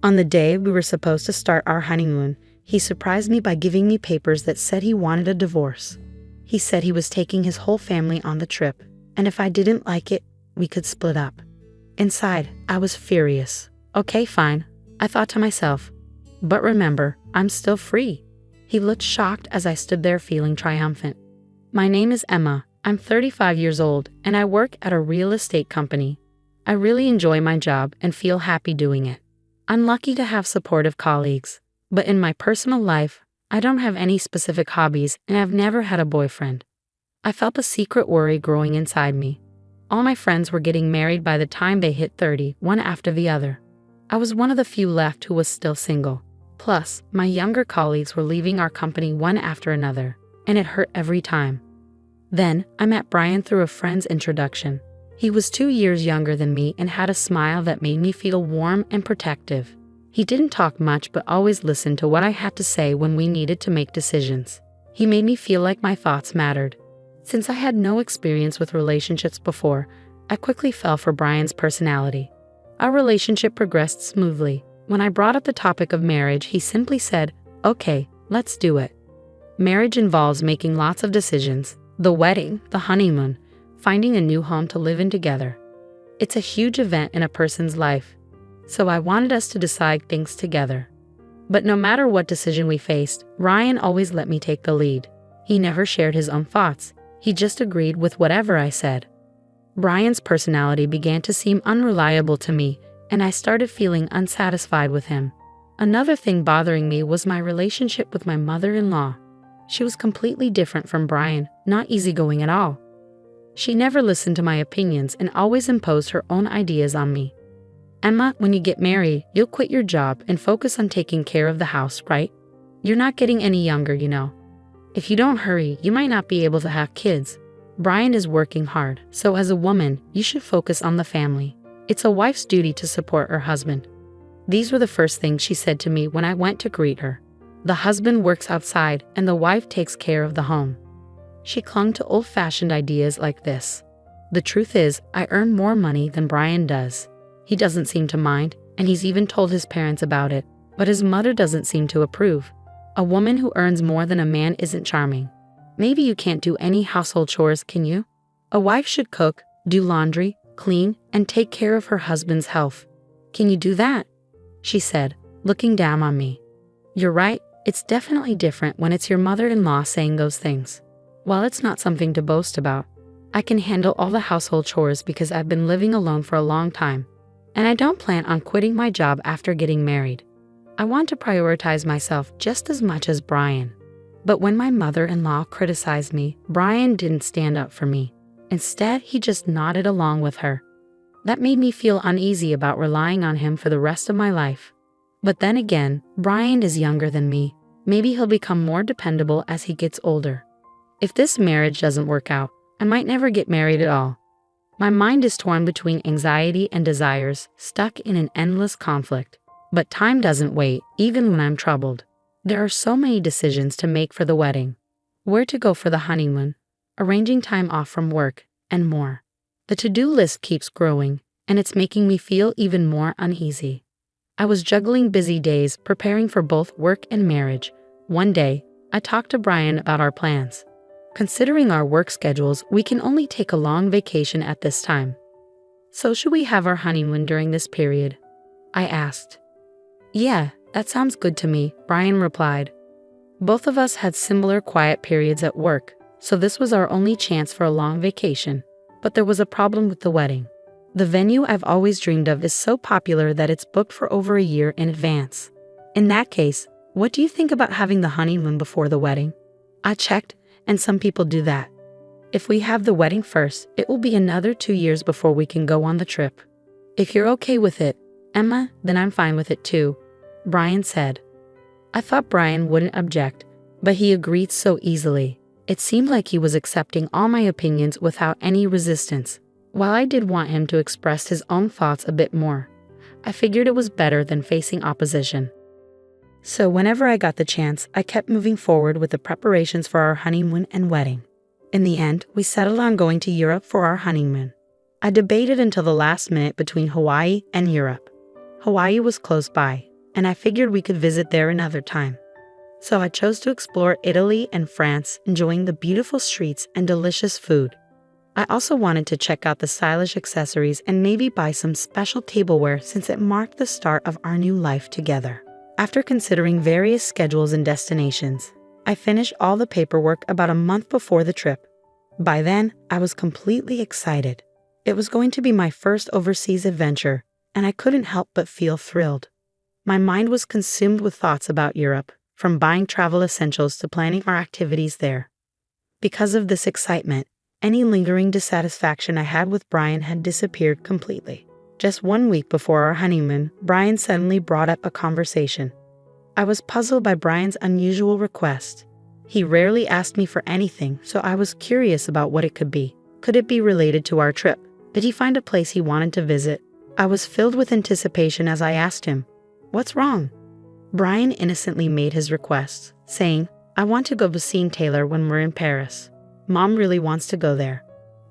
On the day we were supposed to start our honeymoon, he surprised me by giving me papers that said he wanted a divorce. He said he was taking his whole family on the trip, and if I didn't like it, we could split up. Inside, I was furious. Okay, fine, I thought to myself. But remember, I'm still free. He looked shocked as I stood there feeling triumphant. My name is Emma. I'm 35 years old, and I work at a real estate company. I really enjoy my job and feel happy doing it. I'm lucky to have supportive colleagues, but in my personal life, I don't have any specific hobbies and I've never had a boyfriend. I felt a secret worry growing inside me. All my friends were getting married by the time they hit 30, one after the other. I was one of the few left who was still single. Plus, my younger colleagues were leaving our company one after another, and it hurt every time. Then, I met Brian through a friend's introduction. He was 2 years younger than me and had a smile that made me feel warm and protective. He didn't talk much but always listened to what I had to say when we needed to make decisions. He made me feel like my thoughts mattered. Since I had no experience with relationships before, I quickly fell for Brian's personality. Our relationship progressed smoothly. When I brought up the topic of marriage, he simply said, "Okay, let's do it." Marriage involves making lots of decisions: the wedding, the honeymoon, finding a new home to live in together. It's a huge event in a person's life, so I wanted us to decide things together. But no matter what decision we faced, Ryan always let me take the lead. He never shared his own thoughts. He just agreed with whatever I said. Brian's personality began to seem unreliable to me, and I started feeling unsatisfied with him. Another thing bothering me was my relationship with my mother-in-law. She was completely different from Brian, not easygoing at all. She never listened to my opinions and always imposed her own ideas on me. "Emma, when you get married, you'll quit your job and focus on taking care of the house, right? You're not getting any younger, you know. If you don't hurry, you might not be able to have kids. Brian is working hard, so as a woman, you should focus on the family. It's a wife's duty to support her husband." These were the first things she said to me when I went to greet her. The husband works outside and the wife takes care of the home. She clung to old-fashioned ideas like this. The truth is, I earn more money than Brian does. He doesn't seem to mind, and he's even told his parents about it, but his mother doesn't seem to approve. A woman who earns more than a man isn't charming. Maybe you can't do any household chores, can you? A wife should cook, do laundry, clean, and take care of her husband's health. Can you do that? She said, looking down on me. You're right, it's definitely different when it's your mother-in-law saying those things. While it's not something to boast about, I can handle all the household chores because I've been living alone for a long time, and I don't plan on quitting my job after getting married. I want to prioritize myself just as much as Brian. But when my mother-in-law criticized me, Brian didn't stand up for me. Instead, he just nodded along with her. That made me feel uneasy about relying on him for the rest of my life. But then again, Brian is younger than me. Maybe he'll become more dependable as he gets older. If this marriage doesn't work out, I might never get married at all. My mind is torn between anxiety and desires, stuck in an endless conflict. But time doesn't wait, even when I'm troubled. There are so many decisions to make for the wedding, where to go for the honeymoon, arranging time off from work, and more. The to-do list keeps growing, and it's making me feel even more uneasy. I was juggling busy days, preparing for both work and marriage. One day, I talked to Brian about our plans. Considering our work schedules, we can only take a long vacation at this time. So should we have our honeymoon during this period? I asked. Yeah, that sounds good to me, Brian replied. Both of us had similar quiet periods at work, so this was our only chance for a long vacation. But there was a problem with the wedding. The venue I've always dreamed of is so popular that it's booked for over a year in advance. In that case, what do you think about having the honeymoon before the wedding? I checked, and some people do that. If we have the wedding first, it will be another 2 years before we can go on the trip. If you're okay with it, Emma, then I'm fine with it too, Brian said. I thought Brian wouldn't object, but he agreed so easily. It seemed like he was accepting all my opinions without any resistance. While I did want him to express his own thoughts a bit more, I figured it was better than facing opposition. So whenever I got the chance, I kept moving forward with the preparations for our honeymoon and wedding. In the end, we settled on going to Europe for our honeymoon. I debated until the last minute between Hawaii and Europe. Hawaii was close by, and I figured we could visit there another time. So I chose to explore Italy and France, enjoying the beautiful streets and delicious food. I also wanted to check out the stylish accessories and maybe buy some special tableware since it marked the start of our new life together. After considering various schedules and destinations, I finished all the paperwork about a month before the trip. By then, I was completely excited. It was going to be my first overseas adventure, and I couldn't help but feel thrilled. My mind was consumed with thoughts about Europe, from buying travel essentials to planning our activities there. Because of this excitement, any lingering dissatisfaction I had with Brian had disappeared completely. Just 1 week before our honeymoon, Brian suddenly brought up a conversation. I was puzzled by Brian's unusual request. He rarely asked me for anything, so I was curious about what it could be. Could it be related to our trip? Did he find a place he wanted to visit? I was filled with anticipation as I asked him, "What's wrong?" Brian innocently made his request, saying, "I want to go see Taylor when we're in Paris. Mom really wants to go there."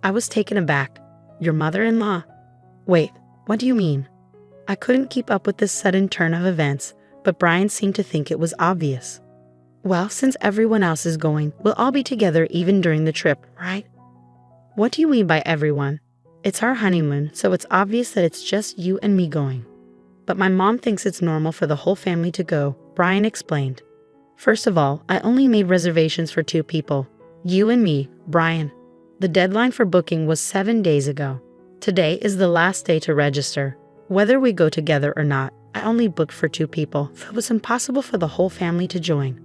I was taken aback. "Your mother-in-law?" "Wait, what do you mean?" I couldn't keep up with this sudden turn of events, but Brian seemed to think it was obvious. "Well, since everyone else is going, we'll all be together even during the trip, right?" "What do you mean by everyone?" "It's our honeymoon, so it's obvious that it's just you and me going." "But my mom thinks it's normal for the whole family to go," Brian explained. "First of all, I only made reservations for 2 people. You and me, Brian. The deadline for booking was 7 days ago. Today is the last day to register. Whether we go together or not, I only booked for 2 people, so it was impossible for the whole family to join.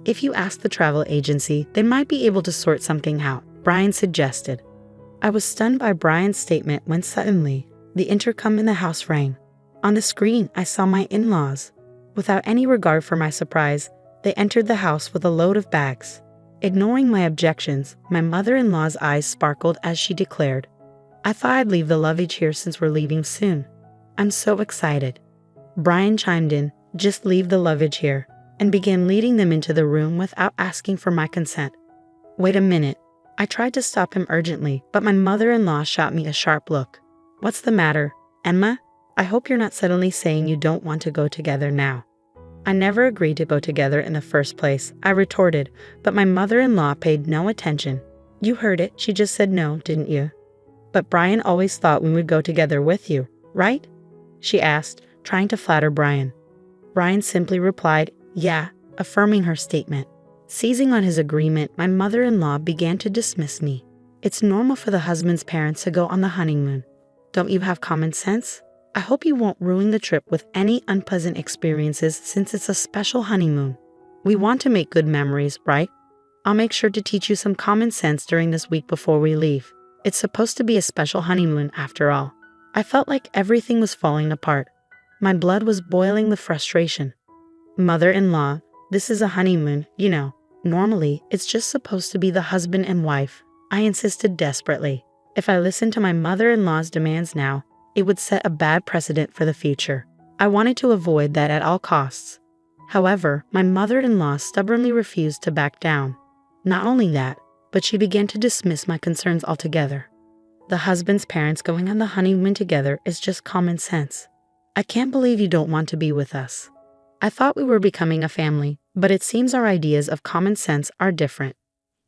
If you ask the travel agency, they might be able to sort something out," Brian suggested. I was stunned by Brian's statement when suddenly, the intercom in the house rang. On the screen, I saw my in-laws. Without any regard for my surprise, they entered the house with a load of bags. Ignoring my objections, my mother-in-law's eyes sparkled as she declared, "I thought I'd leave the luggage here since we're leaving soon." "I'm so excited." Brian chimed in, "Just leave the luggage here," and began leading them into the room without asking for my consent. "Wait a minute." I tried to stop him urgently, but my mother-in-law shot me a sharp look. "What's the matter, Emma? I hope you're not suddenly saying you don't want to go together now." "I never agreed to go together in the first place," I retorted, but my mother-in-law paid no attention. "You heard it, she just said no, didn't you?" "But Brian always thought we would go together with you, right?" she asked, trying to flatter Brian. Brian simply replied, "Yeah," affirming her statement. Seizing on his agreement, my mother-in-law began to dismiss me. "It's normal for the husband's parents to go on the honeymoon. Don't you have common sense? I hope you won't ruin the trip with any unpleasant experiences since it's a special honeymoon. We want to make good memories, right? I'll make sure to teach you some common sense during this week before we leave. It's supposed to be a special honeymoon after all." I felt like everything was falling apart. My blood was boiling with frustration. "Mother-in-law, this is a honeymoon, you know. Normally, it's just supposed to be the husband and wife," I insisted desperately. If I listened to my mother-in-law's demands now, it would set a bad precedent for the future. I wanted to avoid that at all costs. However, my mother-in-law stubbornly refused to back down. Not only that, but she began to dismiss my concerns altogether. "The husband's parents going on the honeymoon together is just common sense. I can't believe you don't want to be with us. I thought we were becoming a family, but it seems our ideas of common sense are different.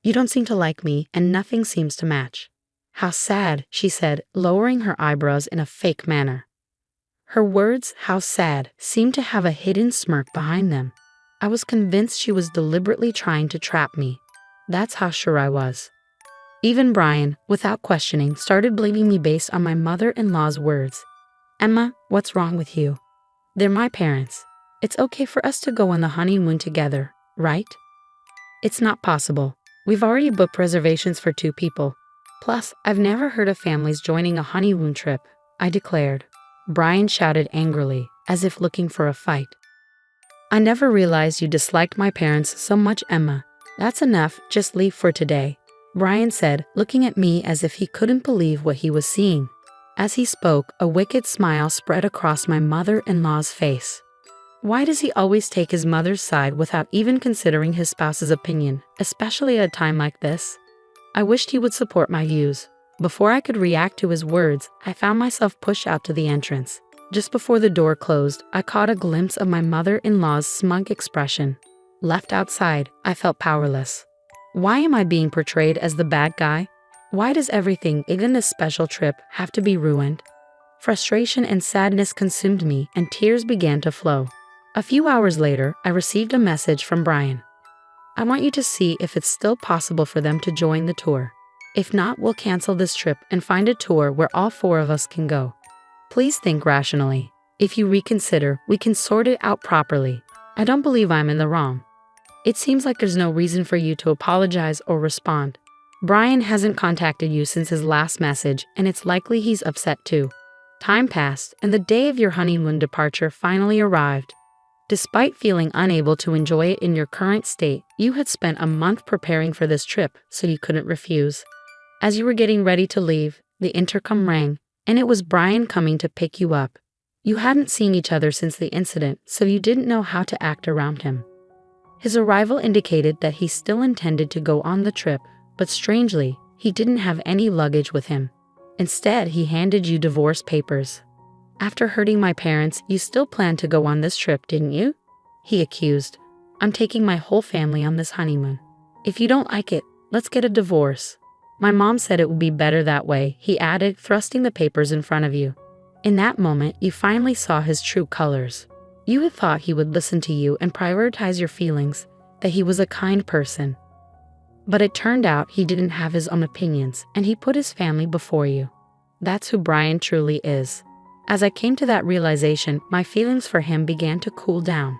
You don't seem to like me, and nothing seems to match." "How sad," she said, lowering her eyebrows in a fake manner. Her words, "how sad," seemed to have a hidden smirk behind them. I was convinced she was deliberately trying to trap me. That's how sure I was. Even Brian, without questioning, started blaming me based on my mother-in-law's words. "Emma, what's wrong with you? They're my parents. It's okay for us to go on the honeymoon together, right?" "It's not possible. We've already booked reservations for 2 people. Plus, I've never heard of families joining a honeymoon trip," I declared. Brian shouted angrily, as if looking for a fight. "I never realized you disliked my parents so much, Emma. That's enough, just leave for today," Brian said, looking at me as if he couldn't believe what he was seeing. As he spoke, a wicked smile spread across my mother-in-law's face. Why does he always take his mother's side without even considering his spouse's opinion, especially at a time like this? I wished he would support my views. Before I could react to his words, I found myself pushed out to the entrance. Just before the door closed, I caught a glimpse of my mother-in-law's smug expression. Left outside, I felt powerless. Why am I being portrayed as the bad guy? Why does everything, even this special trip, have to be ruined? Frustration and sadness consumed me, and tears began to flow. A few hours later, I received a message from Brian. I want you to see if it's still possible for them to join the tour. If not, we'll cancel this trip and find a tour where all 4 of us can go. Please think rationally. If you reconsider, we can sort it out properly. I don't believe I'm in the wrong. It seems like there's no reason for you to apologize or respond. Brian hasn't contacted you since his last message, and it's likely he's upset too. Time passed, and the day of your honeymoon departure finally arrived. Despite feeling unable to enjoy it in your current state, you had spent a month preparing for this trip, so you couldn't refuse. As you were getting ready to leave, the intercom rang, and it was Brian coming to pick you up. You hadn't seen each other since the incident, so you didn't know how to act around him. His arrival indicated that he still intended to go on the trip, but strangely, he didn't have any luggage with him. Instead, he handed you divorce papers. After hurting my parents, you still planned to go on this trip, didn't you? He accused. I'm taking my whole family on this honeymoon. If you don't like it, let's get a divorce. My mom said it would be better that way, he added, thrusting the papers in front of you. In that moment, you finally saw his true colors. You had thought he would listen to you and prioritize your feelings, that he was a kind person. But it turned out he didn't have his own opinions, and he put his family before you. That's who Brian truly is. As I came to that realization, my feelings for him began to cool down.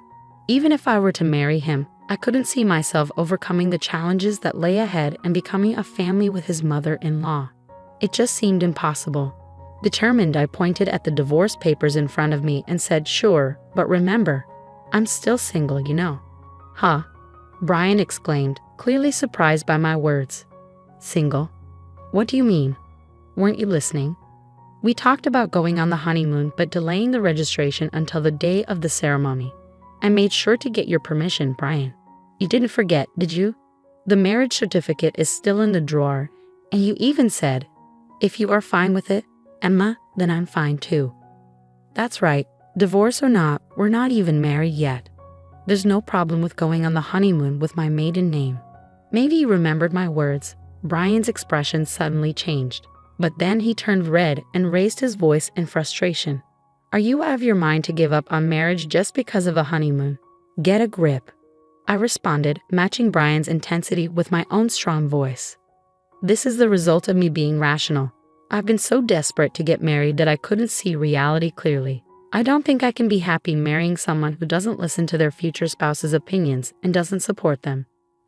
Even if I were to marry him, I couldn't see myself overcoming the challenges that lay ahead and becoming a family with his mother-in-law. It just seemed impossible. Determined, I pointed at the divorce papers in front of me and said, "Sure, but remember, I'm still single, you know." "Huh?" Brian exclaimed, clearly surprised by my words. "Single? What do you mean? Weren't you listening? We talked about going on the honeymoon but delaying the registration until the day of the ceremony. I made sure to get your permission, Brian. You didn't forget, did you? The marriage certificate is still in the drawer, and you even said, 'If you are fine with it, Emma, then I'm fine too.' That's right, divorce or not, we're not even married yet. There's no problem with going on the honeymoon with my maiden name." Maybe you remembered my words. Brian's expression suddenly changed. But then he turned red and raised his voice in frustration. "Are you out of your mind to give up on marriage just because of a honeymoon? Get a grip." I responded, matching Brian's intensity with my own strong voice. "This is the result of me being rational. I've been so desperate to get married that I couldn't see reality clearly. I don't think I can be happy marrying someone who doesn't listen to their future spouse's opinions and doesn't support them.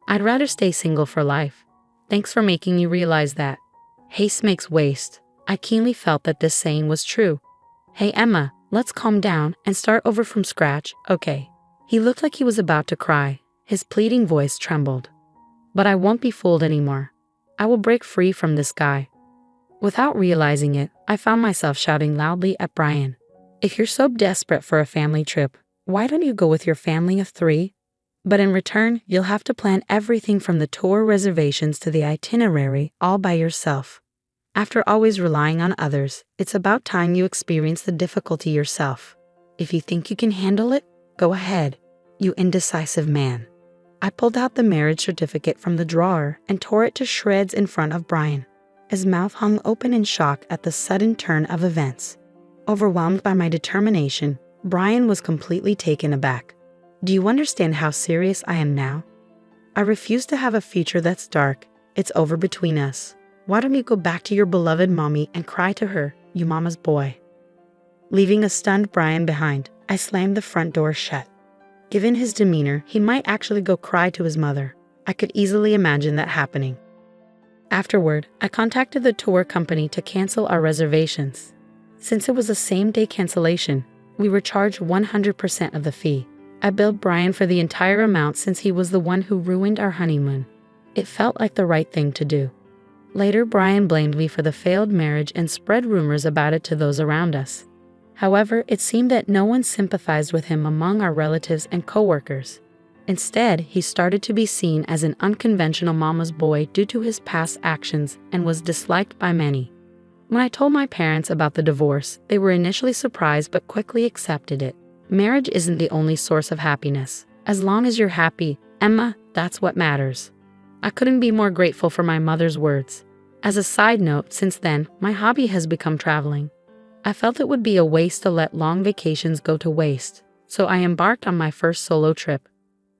I'd rather stay single for life. Thanks for making me realize that. Haste makes waste." I keenly felt that this saying was true. "Hey Emma, let's calm down and start over from scratch, okay?" He looked like he was about to cry. His pleading voice trembled. "But I won't be fooled anymore. I will break free from this guy." Without realizing it, I found myself shouting loudly at Brian. "If you're so desperate for a family trip, why don't you go with your family of 3? But in return, you'll have to plan everything from the tour reservations to the itinerary all by yourself. After always relying on others, it's about time you experience the difficulty yourself. If you think you can handle it, go ahead, you indecisive man." I pulled out the marriage certificate from the drawer and tore it to shreds in front of Brian. His mouth hung open in shock at the sudden turn of events. Overwhelmed by my determination, Brian was completely taken aback. "Do you understand how serious I am now? I refuse to have a future that's dark. It's over between us. Why don't you go back to your beloved mommy and cry to her, you mama's boy?" Leaving a stunned Brian behind, I slammed the front door shut. Given his demeanor, he might actually go cry to his mother. I could easily imagine that happening. Afterward, I contacted the tour company to cancel our reservations. Since it was a same-day cancellation, we were charged 100% of the fee. I billed Brian for the entire amount since he was the one who ruined our honeymoon. It felt like the right thing to do. Later, Brian blamed me for the failed marriage and spread rumors about it to those around us. However, it seemed that no one sympathized with him among our relatives and coworkers. Instead, he started to be seen as an unconventional mama's boy due to his past actions and was disliked by many. When I told my parents about the divorce, they were initially surprised but quickly accepted it. Marriage isn't the only source of happiness. As long as you're happy, Emma, that's what matters. I couldn't be more grateful for my mother's words. As a side note, since then, my hobby has become traveling. I felt it would be a waste to let long vacations go to waste, so I embarked on my first solo trip.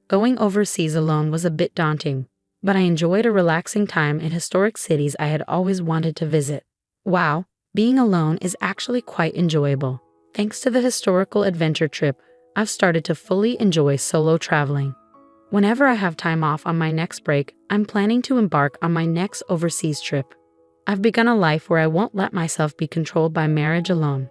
Going overseas alone was a bit daunting, but I enjoyed a relaxing time in historic cities I had always wanted to visit. Wow, being alone is actually quite enjoyable. Thanks to the historical adventure trip, I've started to fully enjoy solo traveling. Whenever I have time off on my next break, I'm planning to embark on my next overseas trip. I've begun a life where I won't let myself be controlled by marriage alone.